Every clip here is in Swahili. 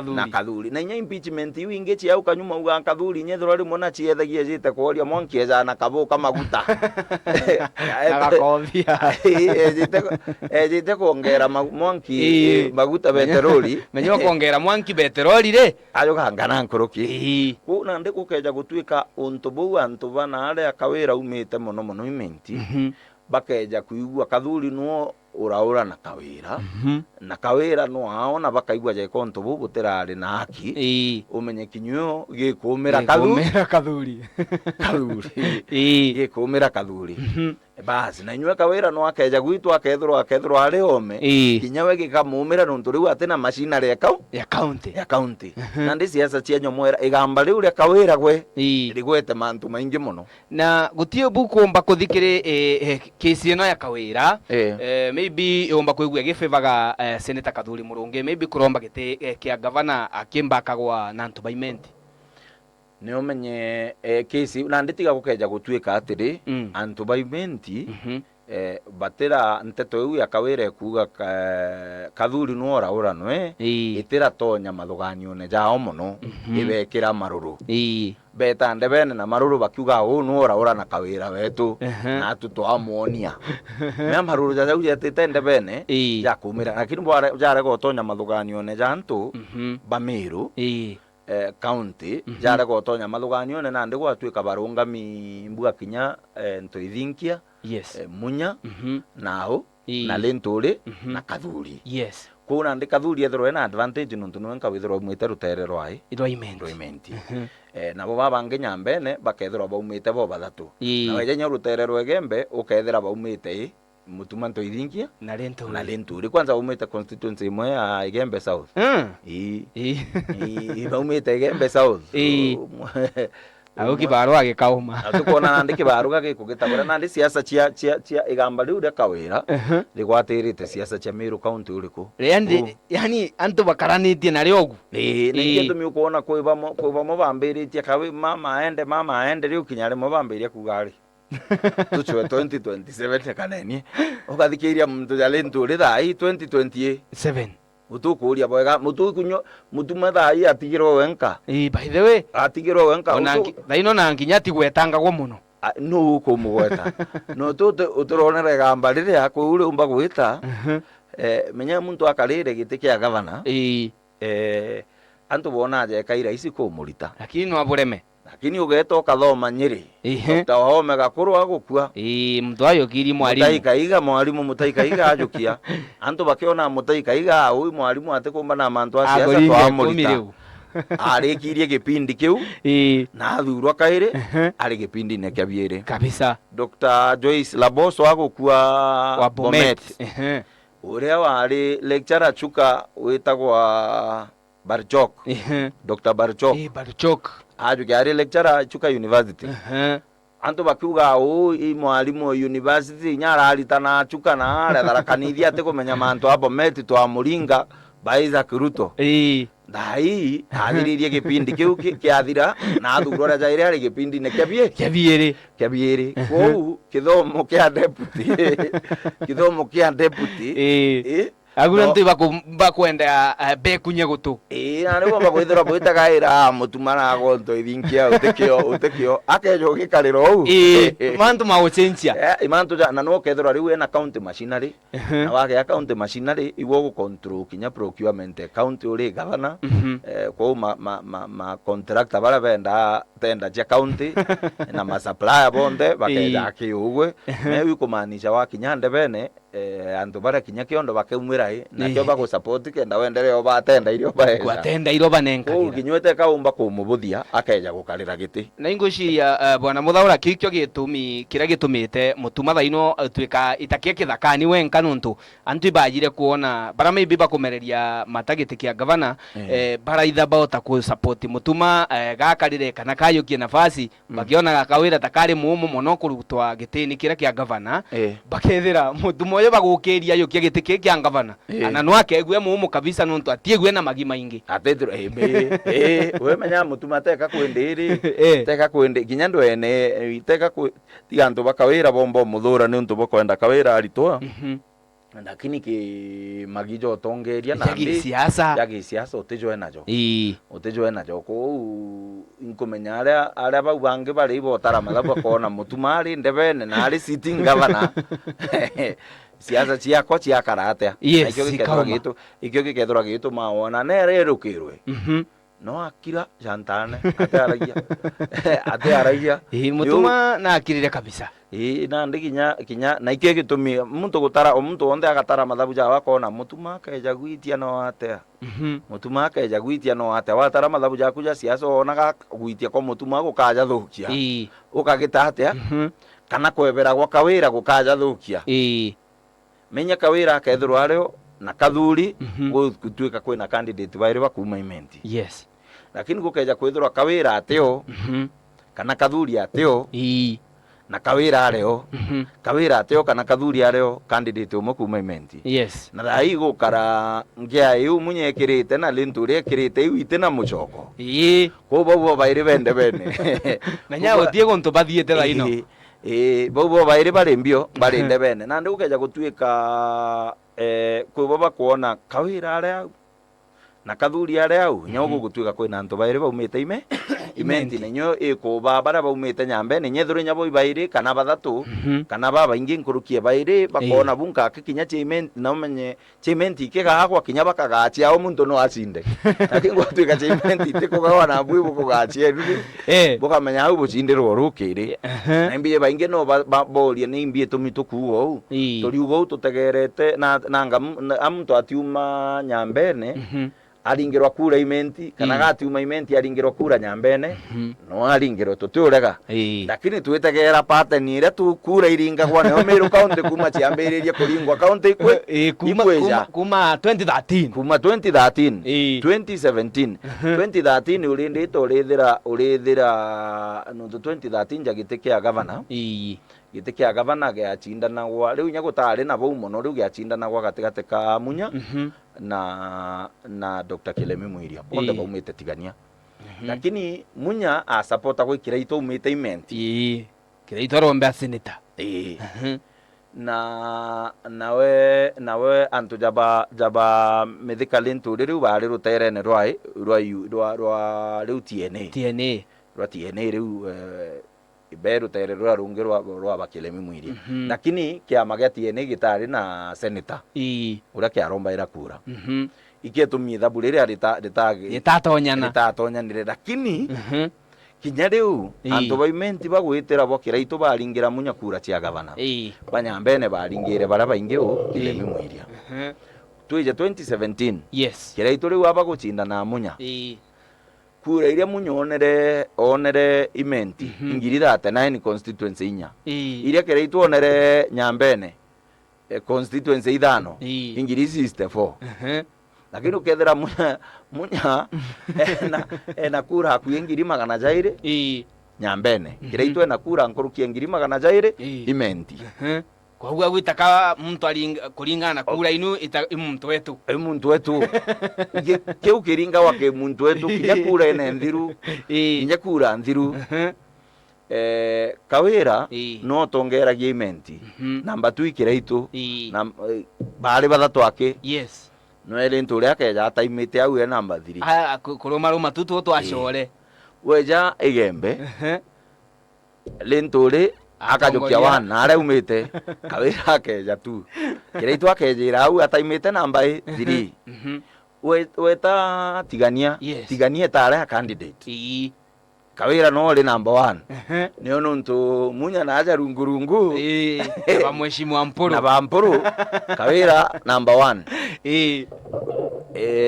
kathuri na inya impeachment iu ingi cia ukanyuma uga kathuri nyethro rimwe na ciethagia jite kuoria Mwangi eja na kabuka maguta agakovia ejite kuongera Mwangi maguta petroli menyo kuongera Mwangi petroli ri ayoga ngana nkuruki kuna ndi gukeja gutwika untu bau antu bana aria kawira umite muno imenti bakeja kuigua kathuri no uraura na kawira na kawira no aona bakaigua je konto bu butirari na haki umenye kinyo gikumira kathuri gikumira kathuri basi na inywe kawira no akeja gwitu akethro ari ome kinyawe gikamumira nuntu riu atina machinery ya county na ndi siasa cia nyomwera igamba riu ria kawira gwe rigwete mantu maingi muno na gutie bukumba kuthikire kesi ino ya kawira maybe yomba kuigua gifivaga Senator Kathuri Murungi maybe kuromba gite kia governor akimbakagwa na environment ni umenye kesi na nditiga gukeja gutwika atiri environment batira nteto iu ya kawira kuga Kathuri no ora nwe itira tonya mathuganio jao muno ibekira maruru beta ndebene na maruru bakiuga no ora na kawira wetu na tutwamuonia me maruru jaja ujete ndebene ya kumira lakini bwara jare gotonya mathuganio jantu Bamiru county jare gotonya mathuganio na ndi gwatwika barungami mbuga kinya ntoithinkia Munya nao na Lenturi na Kathuri kuna ndi Kathuri ethero ena advantage nuntu no nkawithero mwite rutere rwai endorsement na bo babange nyambene bakethero baumite bo bathatu na wejenya rutere rwegembe ukethera baumite mutuma ntoithinkia na Lenturi kwanza umite constituency imwe ya Igembe South baumite Igembe South ago kibaru agikauma atukona nandi kibaru gagikugitagura nandi siasa cia igamba riu ria kawira rigwatirite siasa cia Meru county uriku yani antu bakaranitie na riogu ni ndu miukuona kuiba bambiritie kawi mama aende riu kinyare mo bambiria kugari tuchwe 2027 kaneni ukathikiria muntu ya Lenturi thai 2027 utukuria bwega mutuma thai atigirwo wenka by the way atigirwo wenka thaino na nginya tigwetangagwo muno no kumugweta no uturonera gamba riria kuuri umba gwita menya muntu akarire giti kia governor antu bona je kaira isi kumurita lakini no abureme lakini ugeto kathoma Nyeri tawahome gakuru agukua mtu ayo kiri mwalimu mutaikaiga mwalimu mutaikaiga ajukia antu bakiona mutaikaiga uyu mwalimu atikumba na mantu asiasa twamurita arikirie gipindi kiu na thurwa kaire ari gipindi ne kyabiere kabisa Dr. Joyce Laboso agukua wa Bomet uria wari lecturer chuka witagwa Barchok Dr. Barchok ajukia ari lecturer chuka university antu bakiuga i mwalimu university nyara aritana chuka na aratharakaniithia ati kumenya mantu abo Bomet twa Muringa Isaac Ruto dai athiririe gipindi kiu kiathira na athurora jaire ari gipindi ne kyabiere kou kithomo kia deputy agura ntu bakwenda bekunye gutu ari bomba kwithira bwitagaira mutumana gonto ithinkia utekio akejo gikariro u mantu maucentia mantu na no kethira riu ena county machinery na wake account machinery iwo go control kinya procurement county uri governor kwa ma contractor bara benda tenda ja county na ma supplier bonde bakeja kiugwe mewi kumanisha wakinya ndebene antu bara kinya kiondo bakeumira na kyo ba support kenda wendereo batenda irio baeza gwatenda iro banenka kinywete kaumba kumubuthia akeja gukarira giti na ingushiria bwana muthaura kikyo gitumi kira gitumite mutuma thaino twika itakia kithakani wenka nuntu antu ibajire kuona bara maybe bakumereria matagiti kia governor bara itha bota ku support mutuma gakarire kana kayukie nafasi bakiona gakawira takari mumu muno kurutwa gitini kira kia governor bakethira mutuma yo bagukiria yukie gitiki kia governor ana no akegwe mumu kabisa nuntu atiegwe na magi maingi atetro we menya mutuma teka kwendiri teka kwende kinya ndwene teka ku tigantu bakawira bombo muthura nuntu bokwenda kawira aritwa lakini ki magijo tongeria na mbi ya gisiasa utejoe najo utejoe najo ko inkumenya aria bau bange bari bo tarama bakona mutumari ndebene na ari sitting governor siasa ciakwa cia karate ikyo gikethora gitu mawona nererukirwe no akira jantane ate aragia mutuma na akirire kabisa na ndi kinya na ikyo gitumi muntu gutara omuntu onde agatara mathabu jawa kona mutuma keja gwitia no atea mutuma keja gwitia no atea watara mathabu jaku ja siasa onaga gwitia kwa mutuma gukaja thukia ukagita atea kana kwebera gwa kawira gukaja thukia menya kawira kethirwo ario na kathuri gutuika kwina candidate baire bakuma imenti yes lakini gukeja kwithirwa kawira ateo kana kathuri ateo na kawira areo kawira ateo kana kathuri areo candidate umwe kuma imenti yes na thai gukara ngia yu munyekirite na linturi ekirite ite na muchoko ko bo baire bende bene na nyago Diego nto bathiete thaino bo baire barembio barende bene na ndu gukeja gutuika kwibo bakuona kawira areo na kathuri aria au nyogo gutuika kwina antu baire baumite imenti nenyo ikuba bara baumite nyambe ne nyethuri nyabo baire kana bathatu kana baba ingi nkurukie baire bakona bunka kinya chimenti na menye chimenti kigagwa kinya bakagachia o muntu no acinde lakini gutuika chimenti tikugawa na bwi bukugachia bukamenya au bucindirwo rukiri na imbiye baingi no boria ni imbiye tumituku au turiugo tutegerete na amuntu atiuma nyambene aringirwa kura imenti kana gatiuma imenti aringirwa kura nyambene no aringirwa tuturega lakini twetegera pattern ire tu kura iringagwa ne Meru county kuma ciambiriria kuringwa county ikwe kuma 2013 2017 2013 urindito urithira no 2013 jagite kia governor gite kia governor giachindanagwa riu nyagutari na bau muno riu giachindanagwa gatigate ka Munya na Dr. Kilemi Muiria bonde baumite tigania lakini Munya a supporta gwikira ito umite imenti kiraito rombe senator nawe antu jaba medical into riu bari ruterene rwa riu TNA riu iberu tere rwa rungirwa bakilemi Muiria lakini kiama gia TNA gitari na senator uria kiaromba ira kura iketumia thabu riria ritatonyanire lakini kinya riu antu baimenti bagwitira bokira itu baringira Munya kura cia gavana banyambene baringire bara baingi Kilemi Muiria twije 2017 yes kira itu riu aba gucinda na Munya kura iria Munya onere imenti ngiri 39 constituency inya iria kira itu onere nyambene constituency ithano ingiri 64 lakini ukethera Munya ena kura hakuhi ngiri 200 nyambene kira itu ena kura nkurukia ngiri 200 imenti kwa huwa witaka mtu kuringana na kura inu muntu wetu kiu kiringa wake muntu wetu kinya kura ene nthiru kinya kura nthiru kawira no tongeragia imenti namba 2 kira itu na bari bathatu ake yes no ele nturia akeja ataimite au ena namba 3 kuruma tutu twachore weja igembe lentore akajokia wana ara umite kawira akeja tu kira itu akejira au ataimite namba 3 weta tigania tare candidate kawira no le number 1 nio nuntu Munya na aja rungurungu ba mheshimiwa Wampuru na Wampuru kawira number 1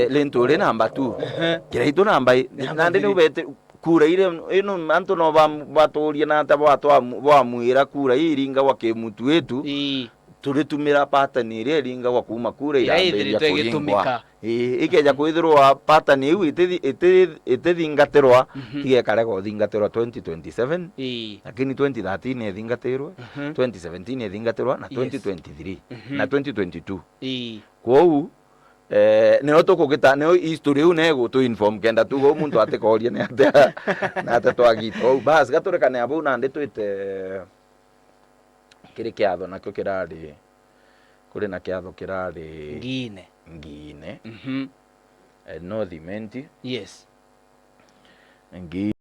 lentore number 2 kira itu namba nande ni ubete kura ile ino antu no batoria na ata bamwira kura iringa wake mutu wetu turitumira pattern ire iringa wa kuma kura ya igitumika ikeja kwithirwa pattern iu itithingatirwa igekare gothingatirwa 2027 lakini 2013 ethingatirwe 2017 ethingatirwa na 2023 na 2022 kwou neo tukugita neo history u nego to inform kenda tu go muntu atekoria ne ate twagito bas gaturekane abu na ndi twite kiri kiatho nakyo kirari kuri na kiatho kirari ngine no thimenti yes ngi